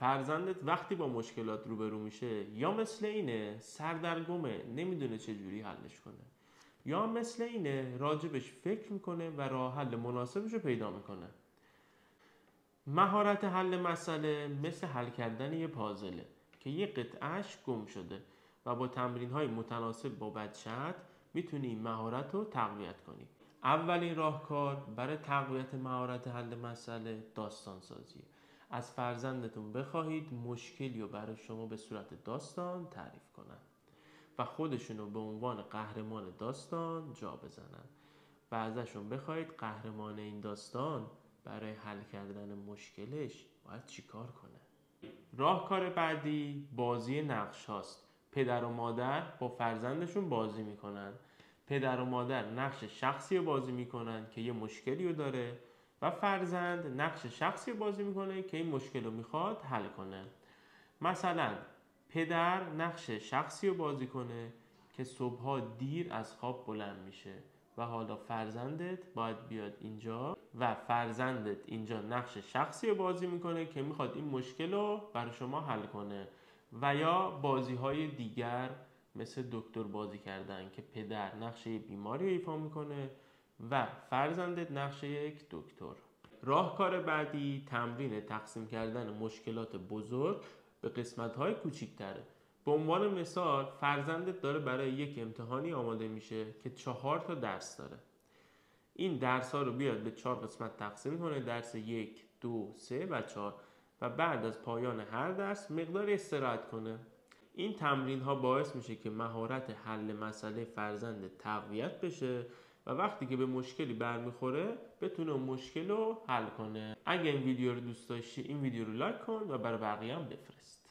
فرزندت وقتی با مشکلات روبرو میشه یا مثل اینه سردرگمه نمیدونه چجوری حلش کنه، یا مثل اینه راجبش فکر میکنه و راه حل مناسبش رو پیدا میکنه. مهارت حل مسئله مثل حل کردن یه پازله که یه قطعهش گم شده و با تمرین‌های متناسب با بچه‌ت میتونی این مهارت رو تقویت کنی. اولین راهکار برای تقویت مهارت حل مسئله داستان سازیه. از فرزندتون بخواهید مشکلی رو برای شما به صورت داستان تعریف کنن و خودشونو به عنوان قهرمان داستان جا بزنن و ازشون بخواهید قهرمان این داستان برای حل کردن مشکلش باید چیکار کنه. راهکار بعدی بازی نقش هاست. پدر و مادر با فرزندشون بازی میکنن. پدر و مادر نقش شخصی رو بازی میکنن که یه مشکلی رو داره و فرزند نقش شخصی رو بازی میکنه که این مشکل رو میخواد حل کنه. مثلا پدر نقش شخصی رو بازی کنه که صبحها دیر از خواب بلند میشه و حالا فرزندت باید بیاد اینجا و فرزندت اینجا نقش شخصی رو بازی میکنه که میخواد این مشکل رو برای شما حل کنه. و یا بازی های دیگر مثل دکتر بازی کردن که پدر نقش یک بیماری رو ایفا میکنه و فرزندت نقش یک دکتر. راهکار بعدی تمرین تقسیم کردن مشکلات بزرگ به قسمت‌های کوچیک‌تره. به عنوان مثال فرزندت داره برای یک امتحانی آماده میشه که 4 تا درس داره. این درس ها رو بیاد به 4 قسمت تقسیم کنه، درس 1 2 3 و 4 و بعد از پایان هر درس مقداری استراحت کنه. این تمرین ها باعث میشه که مهارت حل مسئله فرزند تقویت بشه و وقتی که به مشکلی برمیخوره بتونه اون مشکل رو حل کنه. اگه این ویدیو رو دوست داشتی این ویدیو رو لایک کن و برای بقیه هم بفرست.